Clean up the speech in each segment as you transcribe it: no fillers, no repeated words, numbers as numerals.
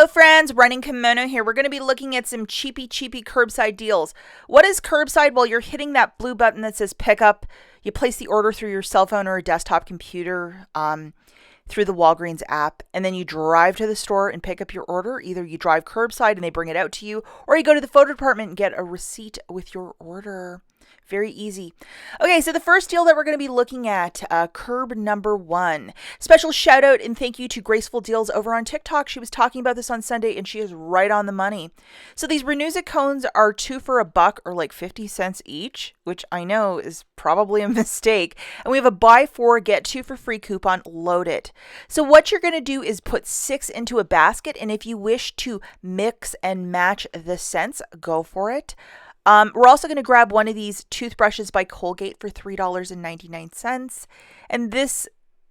Hello friends, Running Kimono here. We're going to be looking at some cheapy curbside deals. What is curbside? Well, you're hitting that blue button that says pick up. You place the order through your cell phone or a desktop computer through the Walgreens app, and then you drive to the store and pick up your order. Either you drive curbside and they bring it out to you, or you go to the photo department and get a receipt with your order. Very easy. Okay, so the first deal that we're going to be looking at, curb number 1. Special shout out and thank you to Graceful Deals over on TikTok. She was talking about this on Sunday and she is right on the money. So these RENUZIT cones are 2 for $1 or like 50 cents each, which I know is probably a mistake. And we have a buy 4, get 2 for free coupon loaded. So what you're going to do is put 6 into a basket, and if you wish to mix and match the scents, go for it. We're also going to grab one of these toothbrushes by Colgate for $3.99. And this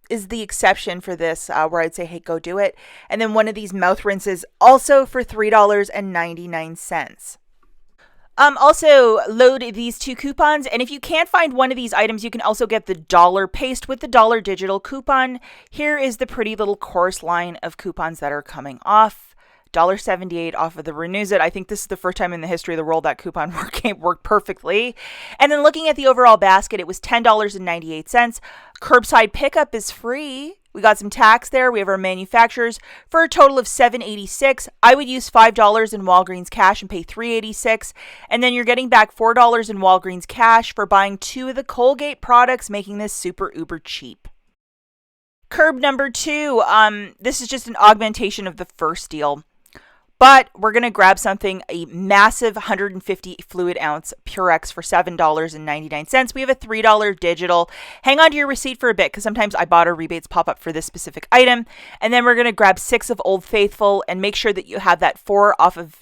is the exception for this, where I'd say, hey, go do it. And then one of these mouth rinses also for $3.99. Also load these 2 coupons. And if you can't find one of these items, you can also get the dollar paste with the dollar digital coupon. Here is the pretty little course line of coupons that are coming off. $1.78 off of the RENUZIT. I think this is the first time in the history of the world that coupon worked perfectly. And then looking at the overall basket, it was $10.98. Curbside pickup is free. We got some tax there. We have our manufacturers for a total of $7.86. I would use $5 in Walgreens cash and pay $3.86. And then you're getting back $4 in Walgreens cash for buying 2 of the Colgate products, making this super uber cheap. Curb number 2. This is just an augmentation of the first deal. But we're going to grab something, a massive 150 fluid ounce Purex for $7.99. We have a $3 digital. Hang on to your receipt for a bit because sometimes IBOTTA rebates pop up for this specific item. And then we're going to grab 6 of Old Faithful and make sure that you have that 4 off of...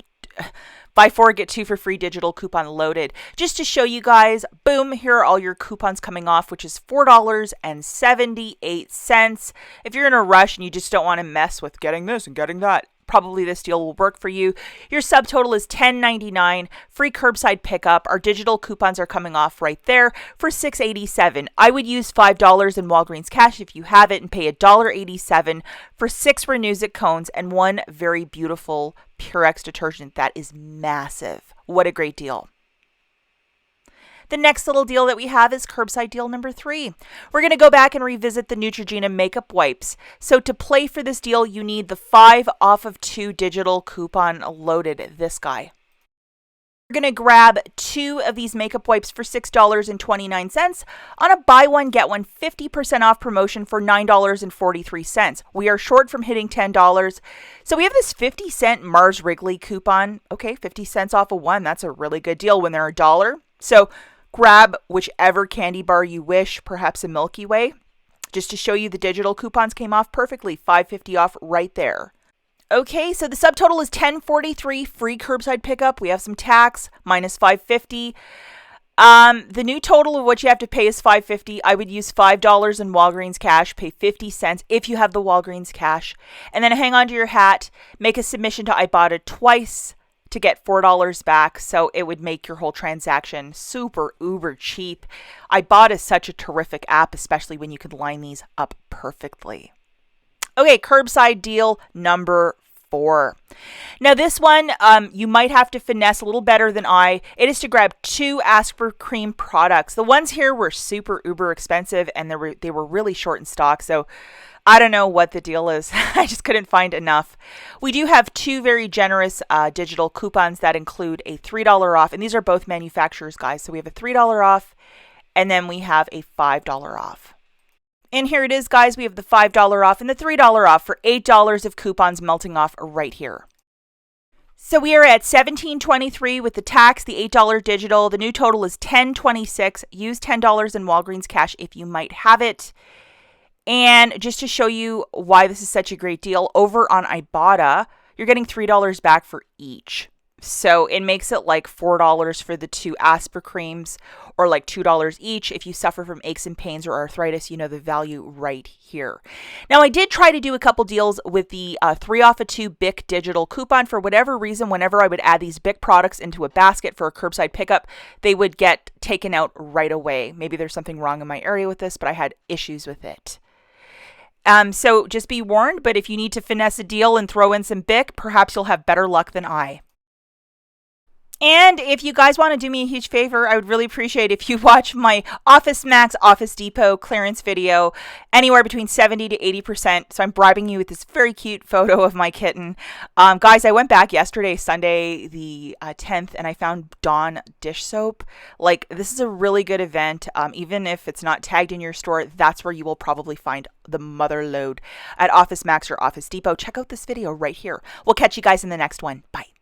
Buy 4, get 2 for free digital coupon loaded. Just to show you guys, boom, here are all your coupons coming off, which is $4.78. If you're in a rush and you just don't want to mess with getting this and getting that, probably this deal will work for you. Your subtotal is $10.99, free curbside pickup. Our digital coupons are coming off right there for $6.87. I would use $5 in Walgreens cash if you have it and pay $1.87 for 6 RENUZIT cones and 1 very beautiful Purex detergent. That is massive. What a great deal. The next little deal that we have is curbside deal number 3. We're going to go back and revisit the Neutrogena makeup wipes. So to play for this deal, you need the 5 off of 2 digital coupon loaded, this guy. We're going to grab 2 of these makeup wipes for $6.29 on a buy one, get one 50% off promotion for $9.43. We are short from hitting $10. So we have this 50-cent Mars Wrigley coupon. Okay, 50 cents off of 1. That's a really good deal when they're $1. So grab whichever candy bar you wish, perhaps a Milky Way. Just to show you, the digital coupons came off perfectly, $5.50 off right there. Okay, so the subtotal is $10.43, free curbside pickup. We have some tax, minus $5.50. The new total of what you have to pay is $5.50. I would use $5 in Walgreens cash, pay 50 cents if you have the Walgreens cash. And then hang on to your hat, make a submission to IBOTTA twice to get $4 back, so it would make your whole transaction super uber cheap. IBOTTA is such a terrific app, especially when you can line these up perfectly. Okay, curbside deal number 4. Now this one, you might have to finesse a little better than I. It is to grab 2 Aspercreme products. The ones here were super uber expensive and they were really short in stock, so I don't know what the deal is. I just couldn't find enough. We do have 2 very generous digital coupons that include a $3 off, and these are both manufacturers, guys. So we have a $3 off, and then we have a $5 off. And here it is, guys. We have the $5 off and the $3 off for $8 of coupons melting off right here. So we are at $17.23 with the tax, the $8 digital. The new total is $10.26. Use $10 in Walgreens cash if you might have it. And just to show you why this is such a great deal, over on IBOTTA, you're getting $3 back for each. So it makes it like $4 for the 2 Aspercremes, or like $2 each. If you suffer from aches and pains or arthritis, you know the value right here. Now, I did try to do a couple deals with the 3 off of 2 BIC digital coupon. For whatever reason, whenever I would add these BIC products into a basket for a curbside pickup, they would get taken out right away. Maybe there's something wrong in my area with this, but I had issues with it. So just be warned, but if you need to finesse a deal and throw in some Bic, perhaps you'll have better luck than I. And if you guys want to do me a huge favor, I would really appreciate if you watch my Office Max Office Depot clearance video, anywhere between 70 to 80%. So I'm bribing you with this very cute photo of my kitten. Guys, I went back yesterday, Sunday the 10th, and I found Dawn dish soap. Like, this is a really good event. Even if it's not tagged in your store, that's where you will probably find the mother load at Office Max or Office Depot. Check out this video right here. We'll catch you guys in the next one. Bye.